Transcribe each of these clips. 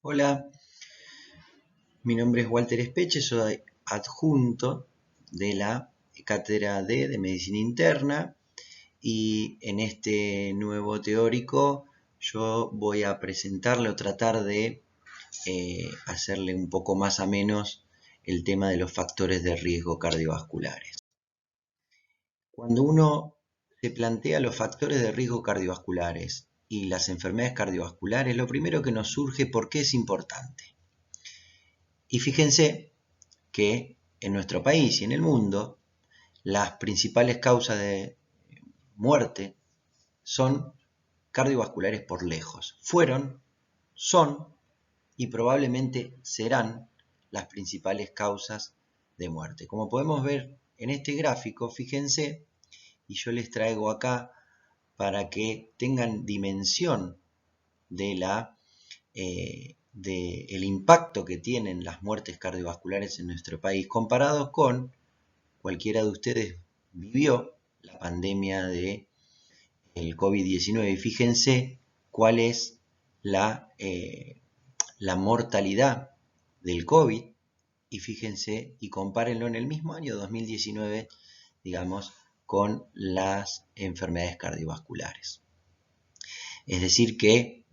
Hola, mi nombre es Walter Espeche, soy adjunto de la Cátedra D de Medicina Interna y en este nuevo teórico yo voy a presentarle o tratar de hacerle un poco más a menos el tema de los factores de riesgo cardiovasculares. Cuando uno se plantea los factores de riesgo cardiovasculares y las enfermedades cardiovasculares, lo primero que nos surge es por qué es importante. Y fíjense que en nuestro país y en el mundo las principales causas de muerte son cardiovasculares por lejos. Fueron, son y probablemente serán las principales causas de muerte. Como podemos ver en este gráfico, fíjense, y yo les traigo acá para que tengan dimensión de del impacto que tienen las muertes cardiovasculares en nuestro país, comparados con cualquiera de ustedes vivió la pandemia del COVID-19. Fíjense cuál es la mortalidad del COVID y fíjense y compárenlo en el mismo año 2019, digamos, con las enfermedades cardiovasculares. Es decir que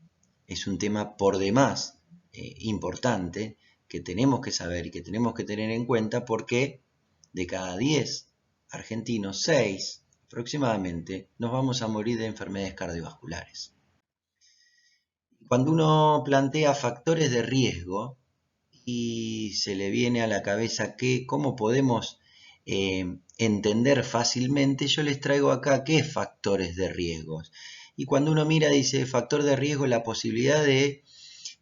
es un tema por demás importante que tenemos que saber y que tenemos que tener en cuenta porque de cada 10 argentinos, 6 aproximadamente, nos vamos a morir de enfermedades cardiovasculares. Cuando uno plantea factores de riesgo y se le viene a la cabeza cómo podemos entender fácilmente, yo les traigo acá qué es factores de riesgos. Y cuando uno mira, dice factor de riesgo, la posibilidad de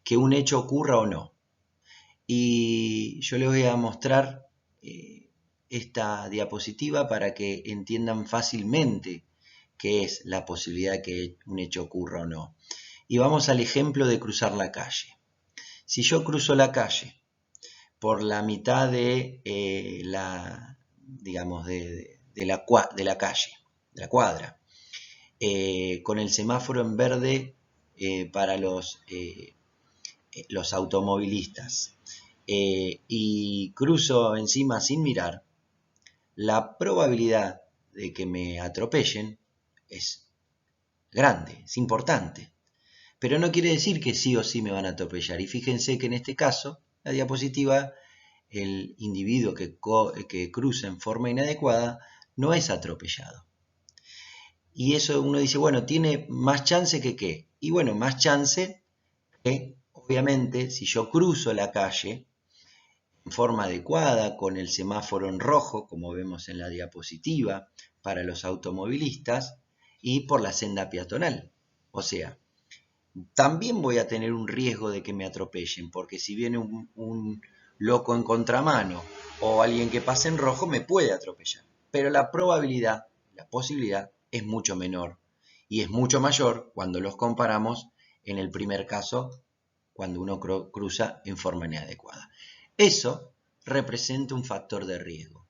que un hecho ocurra o no. Y yo les voy a mostrar esta diapositiva para que entiendan fácilmente qué es la posibilidad de que un hecho ocurra o no. Y vamos al ejemplo de cruzar la calle. Si yo cruzo la calle por la mitad de digamos, de la calle, de la cuadra, con el semáforo en verde para los automovilistas, y cruzo encima sin mirar, la probabilidad de que me atropellen es grande, es importante. Pero no quiere decir que sí o sí me van a atropellar. Y fíjense que en este caso, la diapositiva, el individuo que cruza en forma inadecuada no es atropellado. Y eso uno dice, bueno, ¿tiene más chance que qué? Y bueno, más chance que, obviamente, si yo cruzo la calle en forma adecuada, con el semáforo en rojo, como vemos en la diapositiva, para los automovilistas, y por la senda peatonal. O sea, también voy a tener un riesgo de que me atropellen, porque si viene un loco en contramano o alguien que pase en rojo, me puede atropellar. Pero la probabilidad, la posibilidad, es mucho menor. Y es mucho mayor cuando los comparamos en el primer caso, cuando uno cruza en forma inadecuada. Eso representa un factor de riesgo.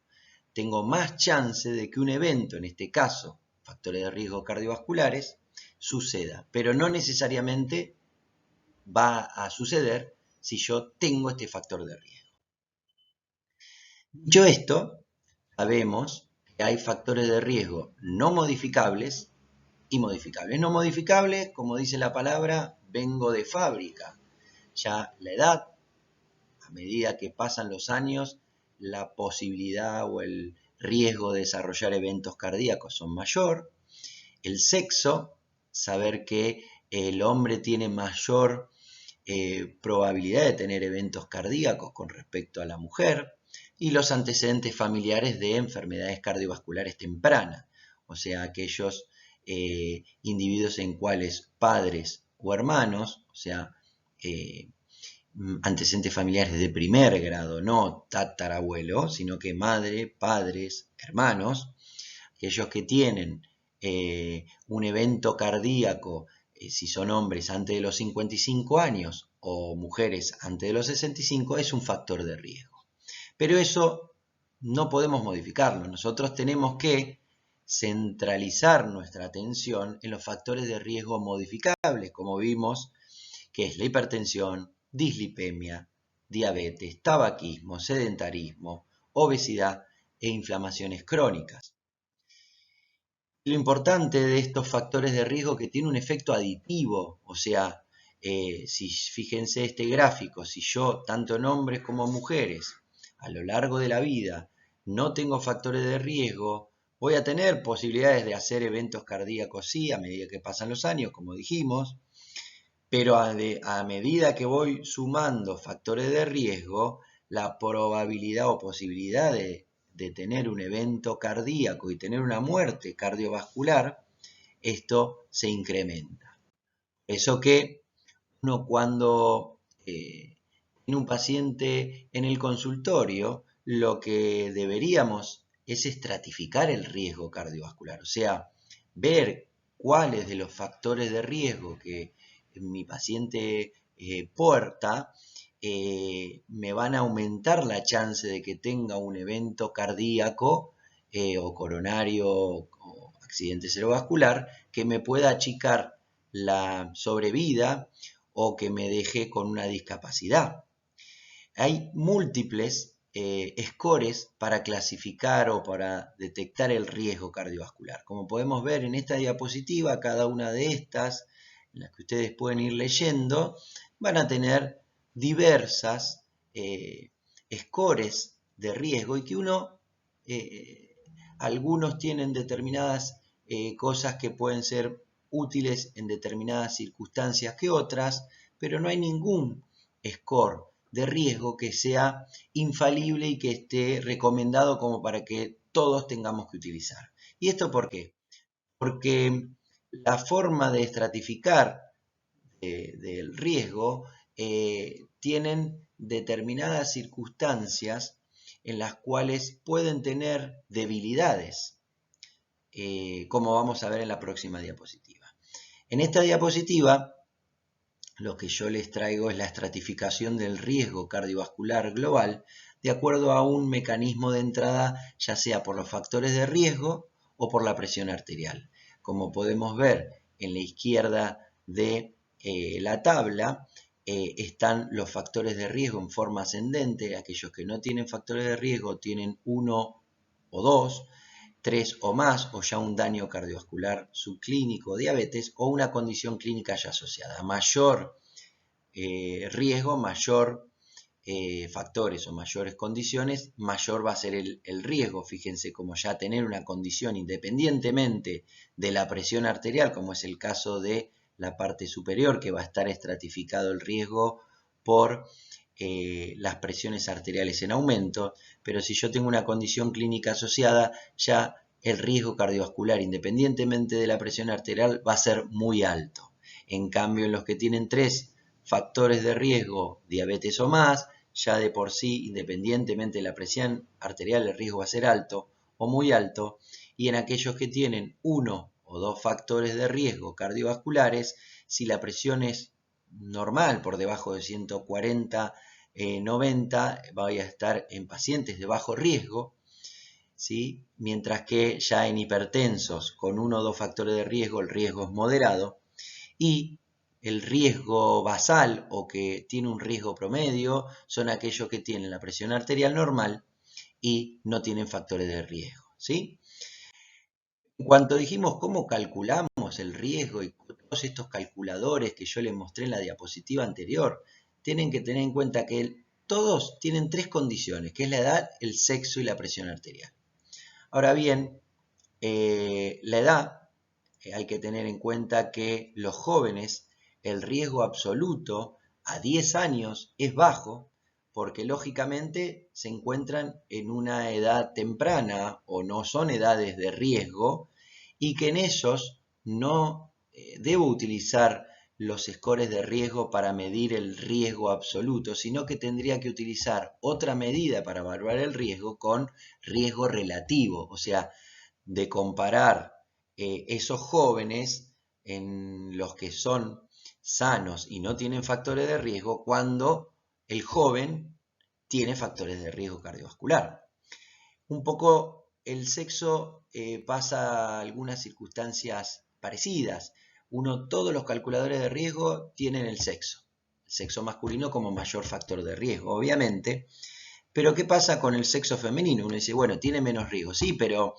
Tengo más chance de que un evento, en este caso, factores de riesgo cardiovasculares, suceda, pero no necesariamente va a suceder si yo tengo este factor de riesgo. Dicho esto, sabemos que hay factores de riesgo no modificables y modificables. No modificables, como dice la palabra, vengo de fábrica. Ya la edad, a medida que pasan los años, la posibilidad o el riesgo de desarrollar eventos cardíacos son mayor. El sexo, saber que el hombre tiene mayor probabilidad de tener eventos cardíacos con respecto a la mujer, y los antecedentes familiares de enfermedades cardiovasculares tempranas, o sea, aquellos individuos en cuales padres o hermanos, o sea, antecedentes familiares de primer grado, no tatarabuelo, sino que madre, padres, hermanos, aquellos que tienen un evento cardíaco, si son hombres antes de los 55 años o mujeres antes de los 65, es un factor de riesgo. Pero eso no podemos modificarlo. Nosotros tenemos que centralizar nuestra atención en los factores de riesgo modificables, como vimos, que es la hipertensión, dislipemia, diabetes, tabaquismo, sedentarismo, obesidad e inflamaciones crónicas. Lo importante de estos factores de riesgo que tiene un efecto aditivo, o sea, si fíjense este gráfico, si yo, tanto en hombres como mujeres, a lo largo de la vida, no tengo factores de riesgo, voy a tener posibilidades de hacer eventos cardíacos, sí, a medida que pasan los años, como dijimos, pero a medida que voy sumando factores de riesgo, la probabilidad o posibilidad de tener un evento cardíaco y tener una muerte cardiovascular, esto se incrementa. Eso que uno cuando tiene un paciente en el consultorio, lo que deberíamos es estratificar el riesgo cardiovascular, o sea, ver cuáles de los factores de riesgo que mi paciente porta me van a aumentar la chance de que tenga un evento cardíaco o coronario o accidente cerebrovascular que me pueda achicar la sobrevida o que me deje con una discapacidad. Hay múltiples scores para clasificar o para detectar el riesgo cardiovascular. Como podemos ver en esta diapositiva, cada una de estas, en las que ustedes pueden ir leyendo, van a tener diversas scores de riesgo y que algunos tienen determinadas cosas que pueden ser útiles en determinadas circunstancias que otras, pero no hay ningún score de riesgo que sea infalible y que esté recomendado como para que todos tengamos que utilizar. ¿Y esto por qué? Porque la forma de estratificar del riesgo tienen determinadas circunstancias en las cuales pueden tener debilidades, como vamos a ver en la próxima diapositiva. En esta diapositiva, lo que yo les traigo es la estratificación del riesgo cardiovascular global de acuerdo a un mecanismo de entrada, ya sea por los factores de riesgo o por la presión arterial. Como podemos ver en la izquierda de la tabla, están los factores de riesgo en forma ascendente. Aquellos que no tienen factores de riesgo tienen 1 o 2, 3 o más, o ya un daño cardiovascular subclínico, diabetes, o una condición clínica ya asociada. Mayor riesgo, mayor factores o mayores condiciones, mayor va a ser el riesgo. Fíjense, como ya tener una condición independientemente de la presión arterial, como es el caso de la parte superior, que va a estar estratificado el riesgo por las presiones arteriales en aumento, pero si yo tengo una condición clínica asociada, ya el riesgo cardiovascular, independientemente de la presión arterial, va a ser muy alto. En cambio, en los que tienen 3 factores de riesgo, diabetes o más, ya de por sí, independientemente de la presión arterial, el riesgo va a ser alto o muy alto, y en aquellos que tienen 1 o 2 factores de riesgo cardiovasculares, si la presión es normal, por debajo de 140, 90, vaya a estar en pacientes de bajo riesgo, ¿sí? Mientras que ya en hipertensos con 1 o 2 factores de riesgo, el riesgo es moderado, y el riesgo basal o que tiene un riesgo promedio son aquellos que tienen la presión arterial normal y no tienen factores de riesgo, ¿sí? En cuanto dijimos cómo calculamos el riesgo y todos estos calculadores que yo les mostré en la diapositiva anterior, tienen que tener en cuenta que todos tienen 3 condiciones, que es la edad, el sexo y la presión arterial. Ahora bien, la edad, hay que tener en cuenta que los jóvenes, el riesgo absoluto a 10 años es bajo, porque lógicamente se encuentran en una edad temprana o no son edades de riesgo, y que en ellos no debo utilizar los scores de riesgo para medir el riesgo absoluto, sino que tendría que utilizar otra medida para evaluar el riesgo con riesgo relativo, o sea, de comparar esos jóvenes en los que son sanos y no tienen factores de riesgo cuando el joven tiene factores de riesgo cardiovascular. Un poco el sexo pasa algunas circunstancias parecidas. Todos los calculadores de riesgo tienen el sexo. sexo masculino como mayor factor de riesgo, obviamente. Pero ¿qué pasa con el sexo femenino? Uno dice, bueno, tiene menos riesgo. Sí, pero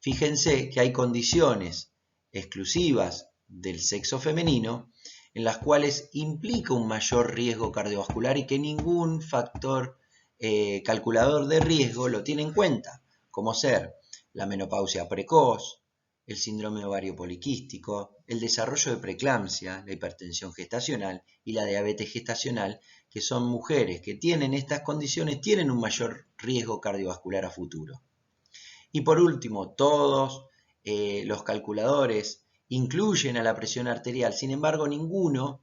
fíjense que hay condiciones exclusivas del sexo femenino en las cuales implica un mayor riesgo cardiovascular y que ningún factor calculador de riesgo lo tiene en cuenta, como ser la menopausia precoz, el síndrome ovario poliquístico, el desarrollo de preeclampsia, la hipertensión gestacional y la diabetes gestacional, que son mujeres que tienen estas condiciones, tienen un mayor riesgo cardiovascular a futuro. Y por último, todos los calculadores incluyen a la presión arterial, sin embargo ninguno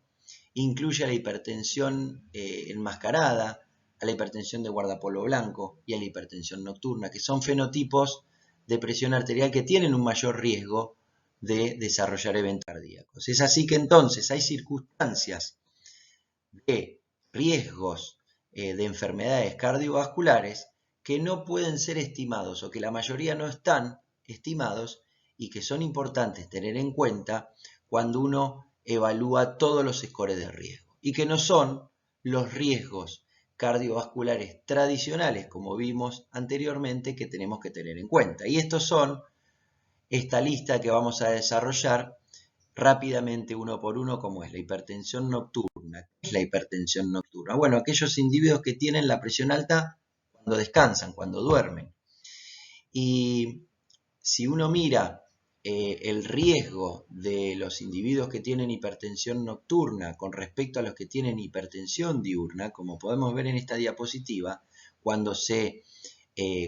incluye a la hipertensión enmascarada, a la hipertensión de guardapolvo blanco y a la hipertensión nocturna, que son fenotipos de presión arterial que tienen un mayor riesgo de desarrollar eventos cardíacos. Es así que entonces hay circunstancias de riesgos de enfermedades cardiovasculares que no pueden ser estimados o que la mayoría no están estimados y que son importantes tener en cuenta cuando uno evalúa todos los scores de riesgo y que no son los riesgos cardiovasculares tradicionales, como vimos anteriormente, que tenemos que tener en cuenta. Y estos son esta lista que vamos a desarrollar rápidamente uno por uno, como es la hipertensión nocturna. ¿Qué es la hipertensión nocturna? Bueno, aquellos individuos que tienen la presión alta cuando descansan, cuando duermen. Y si uno mira el riesgo de los individuos que tienen hipertensión nocturna con respecto a los que tienen hipertensión diurna, como podemos ver en esta diapositiva, cuando se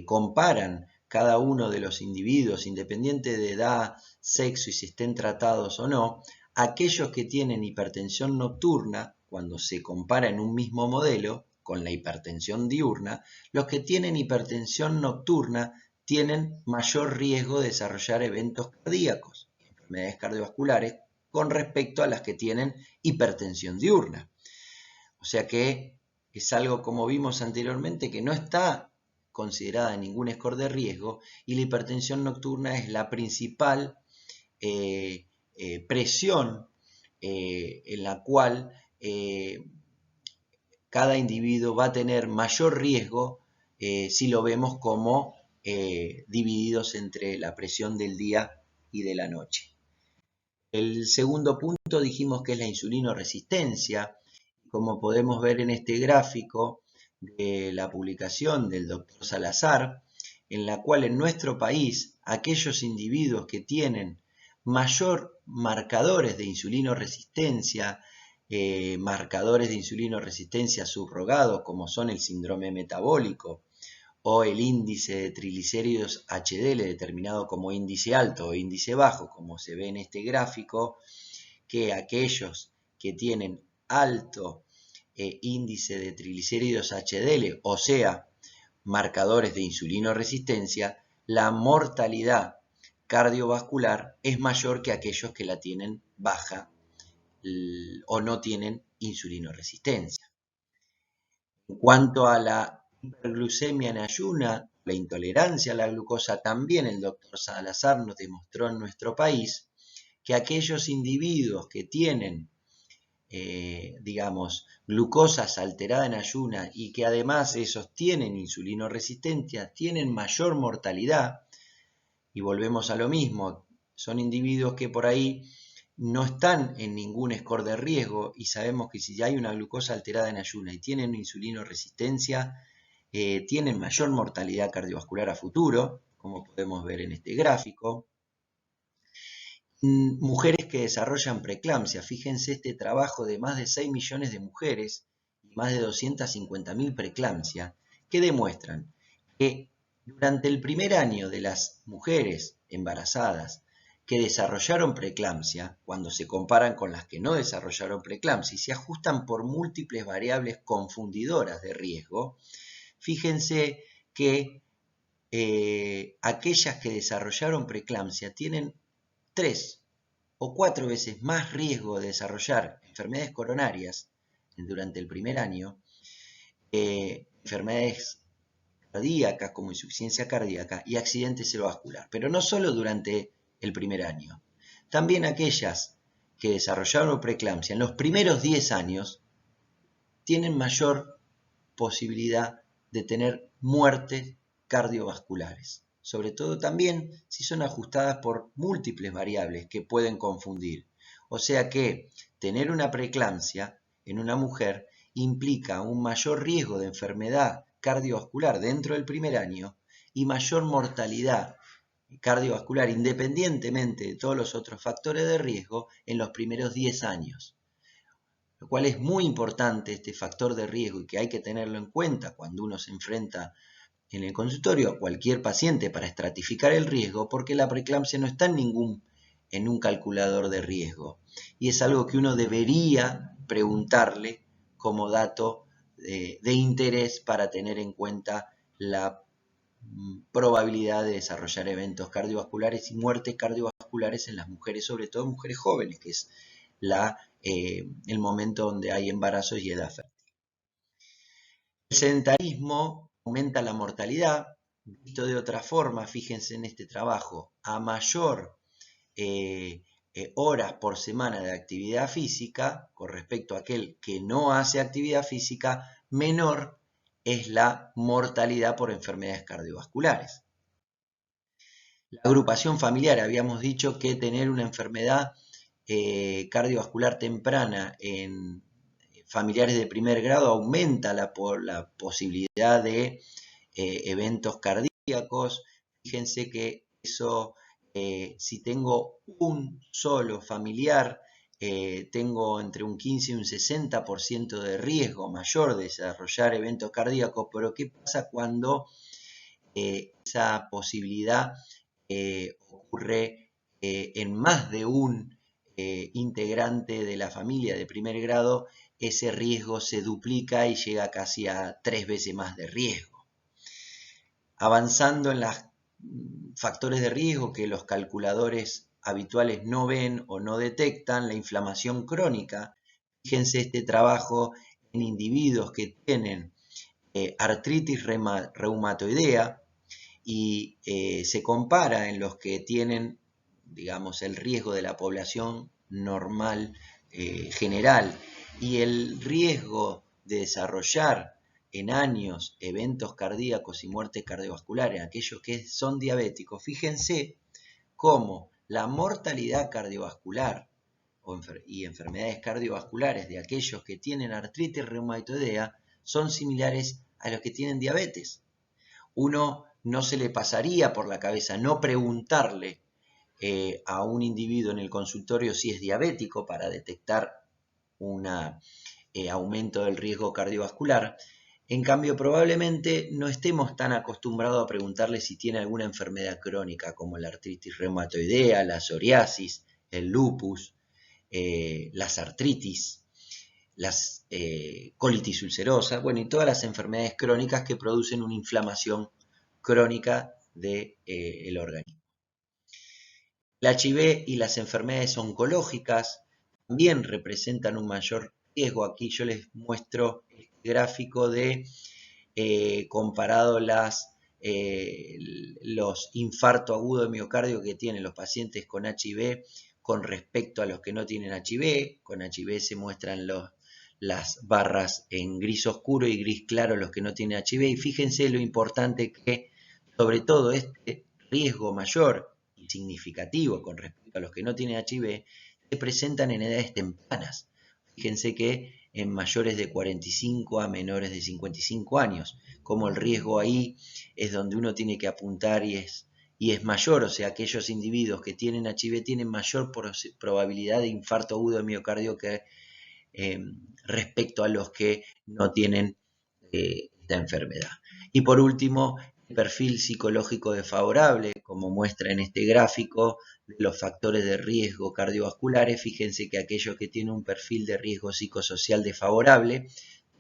comparan cada uno de los individuos, independiente de edad, sexo y si estén tratados o no, aquellos que tienen hipertensión nocturna, cuando se compara en un mismo modelo con la hipertensión diurna, los que tienen hipertensión nocturna tienen mayor riesgo de desarrollar eventos cardíacos, enfermedades cardiovasculares, con respecto a las que tienen hipertensión diurna. O sea que es algo, como vimos anteriormente, que no está considerada en ningún score de riesgo y la hipertensión nocturna es la principal presión en la cual cada individuo va a tener mayor riesgo si lo vemos como divididos entre la presión del día y de la noche. El segundo punto dijimos que es la insulinoresistencia. Como podemos ver en este gráfico de la publicación del doctor Salazar, en la cual en nuestro país aquellos individuos que tienen mayor marcadores de insulinoresistencia, marcadores de insulinoresistencia subrogados como son el síndrome metabólico o el índice de triglicéridos HDL determinado como índice alto o índice bajo, como se ve en este gráfico, que aquellos que tienen alto índice de triglicéridos HDL, o sea, marcadores de insulinoresistencia, la mortalidad cardiovascular es mayor que aquellos que la tienen baja o no tienen insulinoresistencia. En cuanto a la hiperglucemia en ayuna, la intolerancia a la glucosa, también el doctor Salazar nos demostró en nuestro país que aquellos individuos que tienen, glucosas alteradas en ayuna y que además esos tienen insulinoresistencia, tienen mayor mortalidad, y volvemos a lo mismo, son individuos que por ahí no están en ningún score de riesgo y sabemos que si hay una glucosa alterada en ayuna y tienen insulinoresistencia, tienen mayor mortalidad cardiovascular a futuro, como podemos ver en este gráfico. Mujeres que desarrollan preeclampsia, fíjense este trabajo de más de 6 millones de mujeres y más de 250.000 preeclampsia, que demuestran que durante el primer año de las mujeres embarazadas que desarrollaron preeclampsia, cuando se comparan con las que no desarrollaron preeclampsia y se ajustan por múltiples variables confundidoras de riesgo, fíjense que aquellas que desarrollaron preeclampsia tienen 3 o 4 veces más riesgo de desarrollar enfermedades coronarias durante el primer año, enfermedades cardíacas como insuficiencia cardíaca y accidente cerebrovascular, pero no solo durante el primer año. También aquellas que desarrollaron preeclampsia en los primeros 10 años tienen mayor posibilidad de tener muertes cardiovasculares, sobre todo también si son ajustadas por múltiples variables que pueden confundir. O sea que tener una preeclampsia en una mujer implica un mayor riesgo de enfermedad cardiovascular dentro del primer año y mayor mortalidad cardiovascular independientemente de todos los otros factores de riesgo en los primeros 10 años. Lo cual es muy importante este factor de riesgo y que hay que tenerlo en cuenta cuando uno se enfrenta en el consultorio a cualquier paciente para estratificar el riesgo, porque la preeclampsia no está en un calculador de riesgo y es algo que uno debería preguntarle como dato de interés para tener en cuenta la probabilidad de desarrollar eventos cardiovasculares y muertes cardiovasculares en las mujeres, sobre todo mujeres jóvenes, que es el momento donde hay embarazos y edad fértil. El sedentarismo aumenta la mortalidad. Visto de otra forma, fíjense en este trabajo, a mayor horas por semana de actividad física, con respecto a aquel que no hace actividad física, menor es la mortalidad por enfermedades cardiovasculares. La agrupación familiar, habíamos dicho que tener una enfermedad cardiovascular temprana en familiares de primer grado aumenta la posibilidad de eventos cardíacos. Fíjense que eso, si tengo un solo familiar, tengo entre un 15 y un 60% de riesgo mayor de desarrollar eventos cardíacos, pero ¿qué pasa cuando esa posibilidad ocurre en más de un integrante de la familia de primer grado? Ese riesgo se duplica y llega casi a 3 veces más de riesgo. Avanzando en los factores de riesgo que los calculadores habituales no ven o no detectan, la inflamación crónica. Fíjense este trabajo en individuos que tienen artritis reumatoidea y se compara en los que tienen, digamos, el riesgo de la población normal general y el riesgo de desarrollar en años eventos cardíacos y muertes cardiovasculares, aquellos que son diabéticos. Fíjense cómo la mortalidad cardiovascular y enfermedades cardiovasculares de aquellos que tienen artritis reumatoidea son similares a los que tienen diabetes. Uno no se le pasaría por la cabeza no preguntarle a un individuo en el consultorio si es diabético para detectar un aumento del riesgo cardiovascular. En cambio, probablemente no estemos tan acostumbrados a preguntarle si tiene alguna enfermedad crónica como la artritis reumatoidea, la psoriasis, el lupus, las artritis, las colitis ulcerosa, bueno, y todas las enfermedades crónicas que producen una inflamación crónica del organismo. El HIV y las enfermedades oncológicas también representan un mayor riesgo. Aquí yo les muestro el gráfico de comparado los infartos agudos de miocardio que tienen los pacientes con HIV con respecto a los que no tienen HIV. Con HIV se muestran las barras en gris oscuro y gris claro los que no tienen HIV. Y fíjense lo importante que, sobre todo, este riesgo mayor y significativo con respecto a los que no tienen HIV se presentan en edades tempranas. Fíjense que en mayores de 45 a menores de 55 años, como el riesgo ahí es donde uno tiene que apuntar y es mayor, o sea, aquellos individuos que tienen HIV tienen mayor probabilidad de infarto agudo de miocardio que respecto a los que no tienen esta enfermedad. Y por último, el perfil psicológico desfavorable, como muestra en este gráfico, de los factores de riesgo cardiovasculares. Fíjense que aquellos que tienen un perfil de riesgo psicosocial desfavorable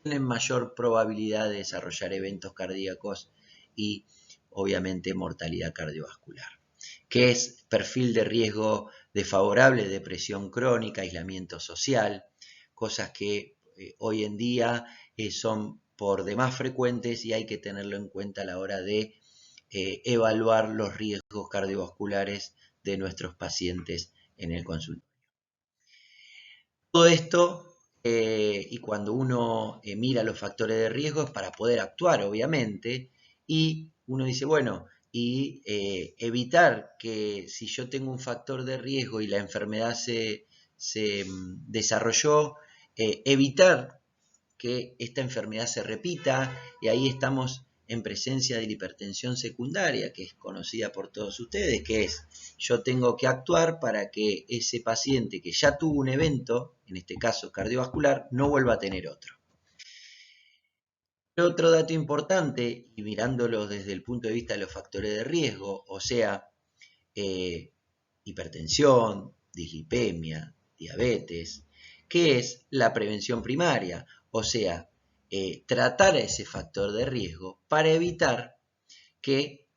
tienen mayor probabilidad de desarrollar eventos cardíacos y obviamente mortalidad cardiovascular. ¿Qué es perfil de riesgo desfavorable? Depresión crónica, aislamiento social, cosas que hoy en día son por demás frecuentes y hay que tenerlo en cuenta a la hora de evaluar los riesgos cardiovasculares de nuestros pacientes en el consultorio. Todo esto y cuando uno mira los factores de riesgo es para poder actuar, obviamente, y uno dice, bueno, y evitar que si yo tengo un factor de riesgo y la enfermedad se desarrolló, evitar que esta enfermedad se repita, y ahí estamos en presencia de la hipertensión secundaria, que es conocida por todos ustedes, que es, yo tengo que actuar para que ese paciente que ya tuvo un evento, en este caso cardiovascular, no vuelva a tener otro. Otro dato importante, y mirándolo desde el punto de vista de los factores de riesgo, o sea, hipertensión, dislipemia, diabetes, que es la prevención primaria, o sea, tratar a ese factor de riesgo para evitar que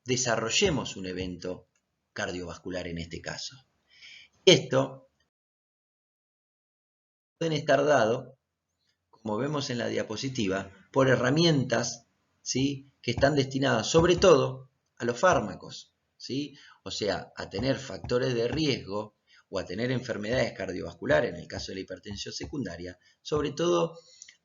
desarrollemos un evento cardiovascular en este caso. Esto puede estar dado, como vemos en la diapositiva, por herramientas, ¿sí?, que están destinadas sobre todo a los fármacos, ¿sí? O sea, a tener factores de riesgo o a tener enfermedades cardiovasculares, en el caso de la hipertensión secundaria, sobre todo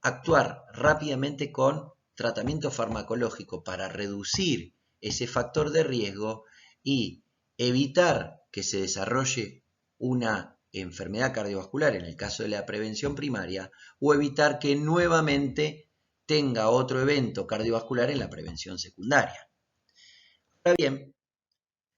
actuar rápidamente con tratamiento farmacológico para reducir ese factor de riesgo y evitar que se desarrolle una enfermedad cardiovascular en el caso de la prevención primaria, o evitar que nuevamente tenga otro evento cardiovascular en la prevención secundaria. Ahora bien,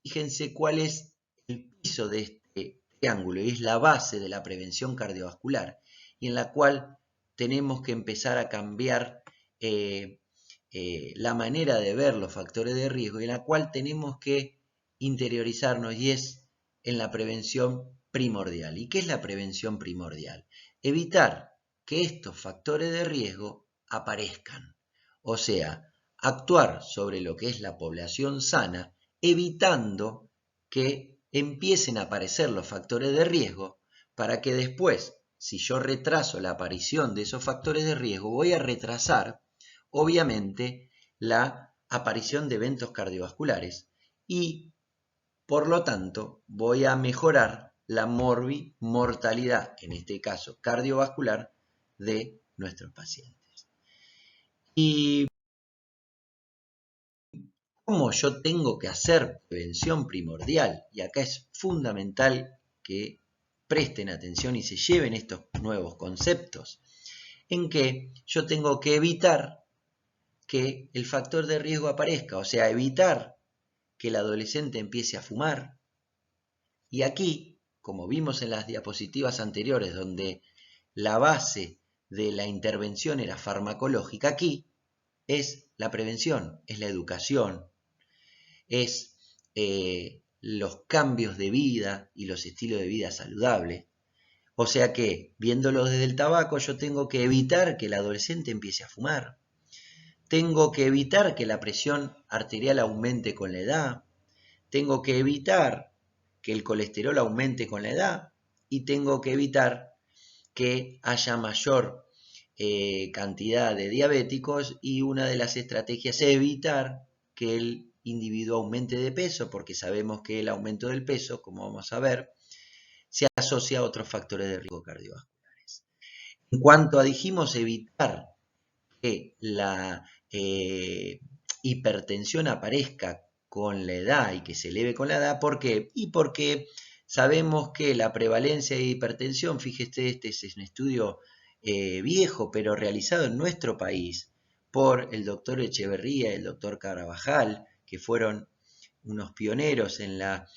fíjense cuál es el piso de este triángulo, y es la base de la prevención cardiovascular, y en la cual tenemos que empezar a cambiar la manera de ver los factores de riesgo, y en la cual tenemos que interiorizarnos, y es en la prevención primordial. ¿Y qué es la prevención primordial? Evitar que estos factores de riesgo aparezcan, o sea, actuar sobre lo que es la población sana, evitando que empiecen a aparecer los factores de riesgo, para que después, si yo retraso la aparición de esos factores de riesgo, voy a retrasar, obviamente, la aparición de eventos cardiovasculares y, por lo tanto, voy a mejorar la mortalidad, en este caso cardiovascular, de nuestros pacientes. Y cómo yo tengo que hacer prevención primordial, y acá es fundamental que presten atención y se lleven estos nuevos conceptos, en que yo tengo que evitar que el factor de riesgo aparezca, o sea, evitar que el adolescente empiece a fumar. Y aquí, como vimos en las diapositivas anteriores, donde la base de la intervención era farmacológica, aquí es la prevención, es la educación, es los cambios de vida y los estilos de vida saludables. O sea que, viéndolo desde el tabaco, yo tengo que evitar que el adolescente empiece a fumar. Tengo que evitar que la presión arterial aumente con la edad. Tengo que evitar que el colesterol aumente con la edad. Y tengo que evitar que haya mayor cantidad de diabéticos, y una de las estrategias es evitar que el individuo aumente de peso, porque sabemos que el aumento del peso, como vamos a ver, se asocia a otros factores de riesgo cardiovasculares. En cuanto a, dijimos, evitar que la hipertensión aparezca con la edad y que se eleve con la edad, ¿por qué? Y porque sabemos que la prevalencia de hipertensión, fíjese, este es un estudio viejo, pero realizado en nuestro país por el doctor Echeverría y el doctor Carabajal, que fueron unos pioneros en la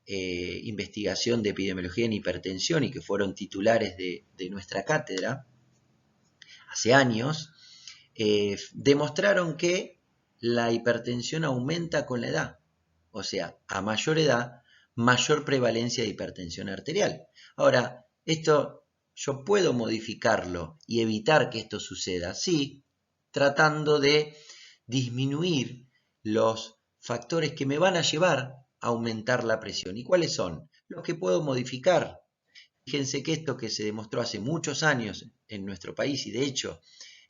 investigación de epidemiología en hipertensión y que fueron titulares de nuestra cátedra hace años. Demostraron que la hipertensión aumenta con la edad, o sea, a mayor edad, mayor prevalencia de hipertensión arterial. Ahora, esto yo puedo modificarlo y evitar que esto suceda, sí, tratando de disminuir los factores que me van a llevar a aumentar la presión. ¿Y cuáles son? Los que puedo modificar. Fíjense que esto que se demostró hace muchos años en nuestro país, y de hecho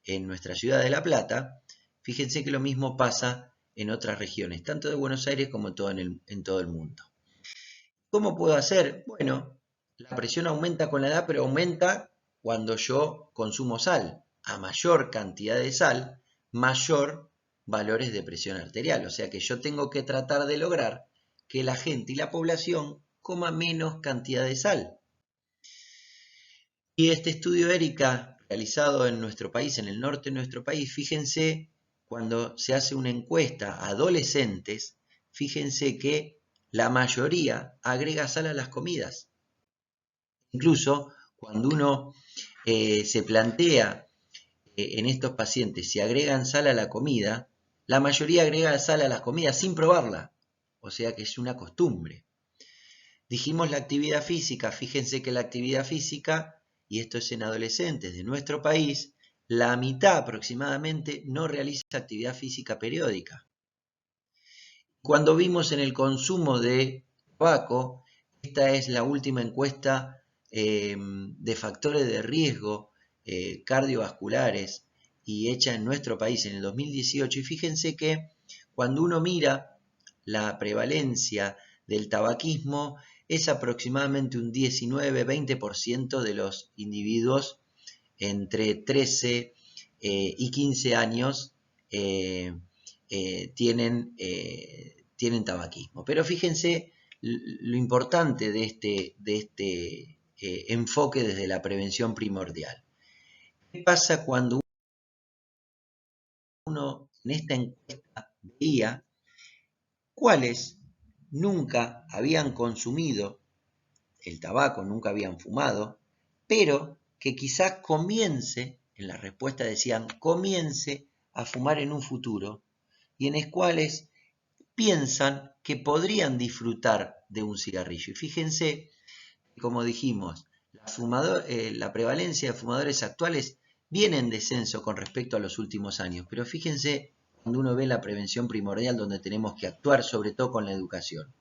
en nuestra ciudad de La Plata, fíjense que lo mismo pasa en otras regiones, tanto de Buenos Aires como en todo el mundo. ¿Cómo puedo hacer? Bueno, la presión aumenta con la edad, pero aumenta cuando yo consumo sal. A mayor cantidad de sal, mayor valores de presión arterial. O sea que yo tengo que tratar de lograr que la gente y la población coma menos cantidad de sal. Y este estudio, Erika, realizado en nuestro país, en el norte de nuestro país, fíjense, cuando se hace una encuesta a adolescentes, fíjense que la mayoría agrega sal a las comidas. Incluso cuando uno se plantea en estos pacientes si agregan sal a la comida, la mayoría agrega sal a las comidas sin probarla. O sea que es una costumbre. Dijimos la actividad física, fíjense que la actividad física, y esto es en adolescentes de nuestro país, la mitad aproximadamente no realiza actividad física periódica. Cuando vimos en el consumo de tabaco, esta es la última encuesta de factores de riesgo cardiovasculares y hecha en nuestro país en el 2018, y fíjense que cuando uno mira la prevalencia del tabaquismo es aproximadamente un 19-20% de los individuos entre 13 y 15 años tienen tabaquismo. Pero fíjense lo importante de este enfoque desde la prevención primordial. ¿Qué pasa cuando uno en esta encuesta veía cuáles nunca habían consumido el tabaco, nunca habían fumado, pero que quizás comience, en la respuesta decían, comience a fumar en un futuro, y en los cuales piensan que podrían disfrutar de un cigarrillo? Y fíjense, como dijimos, la prevalencia de fumadores actuales viene en descenso con respecto a los últimos años, pero fíjense cuando uno ve la prevención primordial donde tenemos que actuar, sobre todo con la educación.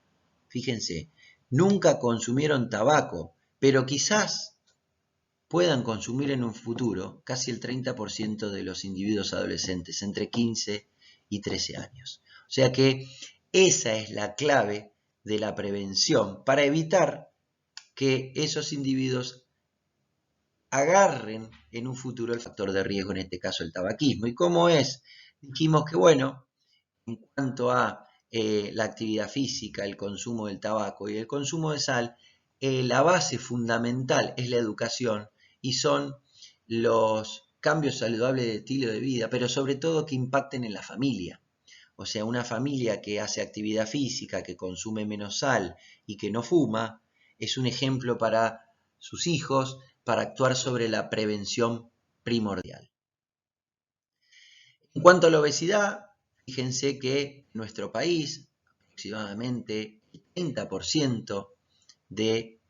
Fíjense, nunca consumieron tabaco, pero quizás puedan consumir en un futuro casi el 30% de los individuos adolescentes entre 15 y 13 años. O sea que esa es la clave de la prevención para evitar que esos individuos agarren en un futuro el factor de riesgo, en este caso el tabaquismo. ¿Y cómo es? Dijimos que, bueno, en cuanto a la actividad física, el consumo del tabaco y el consumo de sal, la base fundamental es la educación y son los cambios saludables de estilo de vida, pero sobre todo que impacten en la familia. O sea, una familia que hace actividad física, que consume menos sal y que no fuma, es un ejemplo para sus hijos para actuar sobre la prevención primordial. En cuanto a la obesidad, fíjense que en nuestro país aproximadamente el 30% de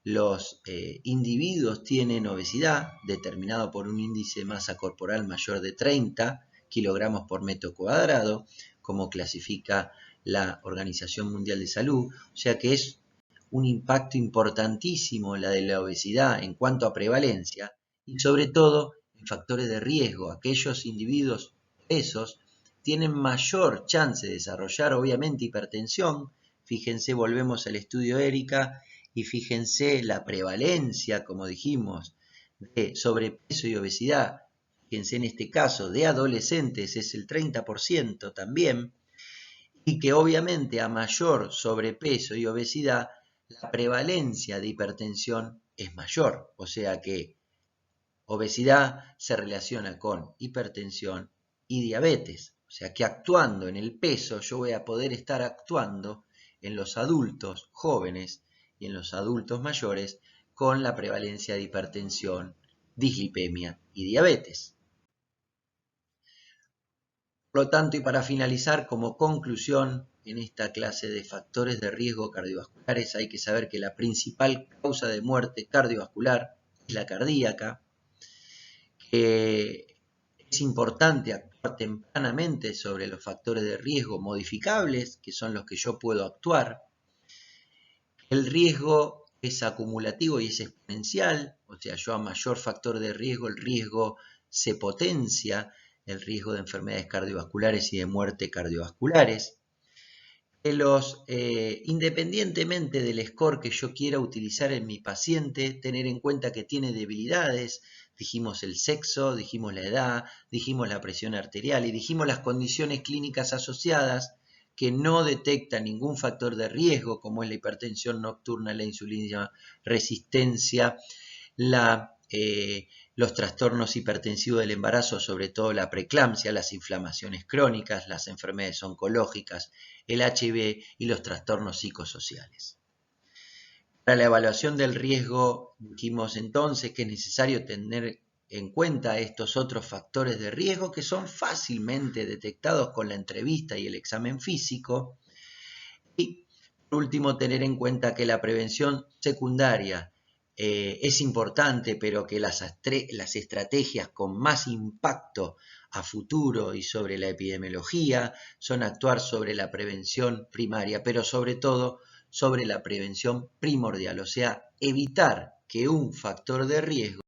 los individuos tienen obesidad, determinado por un índice de masa corporal mayor de 30 kilogramos por metro cuadrado, como clasifica la Organización Mundial de Salud. O sea que es un impacto importantísimo la de la obesidad en cuanto a prevalencia y sobre todo en factores de riesgo. Aquellos individuos obesos tienen mayor chance de desarrollar obviamente hipertensión. Fíjense, volvemos al estudio Erika y fíjense la prevalencia, como dijimos, de sobrepeso y obesidad. Fíjense en este caso de adolescentes es el 30% también, y que obviamente a mayor sobrepeso y obesidad la prevalencia de hipertensión es mayor. O sea que obesidad se relaciona con hipertensión y diabetes. O sea que actuando en el peso yo voy a poder estar actuando en los adultos jóvenes y en los adultos mayores con la prevalencia de hipertensión, dislipemia y diabetes. Por lo tanto, y para finalizar, como conclusión, en esta clase de factores de riesgo cardiovasculares hay que saber que la principal causa de muerte cardiovascular es la cardíaca, que es importante actuar tempranamente sobre los factores de riesgo modificables, que son los que yo puedo actuar. El riesgo es acumulativo y es exponencial, o sea, yo a mayor factor de riesgo, el riesgo se potencia, el riesgo de enfermedades cardiovasculares y de muerte cardiovasculares. Independientemente del score que yo quiera utilizar en mi paciente, tener en cuenta que tiene debilidades, dijimos el sexo, dijimos la edad, dijimos la presión arterial y dijimos las condiciones clínicas asociadas que no detectan ningún factor de riesgo, como es la hipertensión nocturna, la insulina resistencia, los trastornos hipertensivos del embarazo, sobre todo la preeclampsia, las inflamaciones crónicas, las enfermedades oncológicas, el HIV y los trastornos psicosociales. Para la evaluación del riesgo, dijimos entonces que es necesario tener en cuenta estos otros factores de riesgo que son fácilmente detectados con la entrevista y el examen físico. Y por último, tener en cuenta que la prevención secundaria es importante, pero que las estrategias con más impacto a futuro y sobre la epidemiología son actuar sobre la prevención primaria, pero sobre todo sobre la prevención primordial, o sea, evitar que un factor de riesgo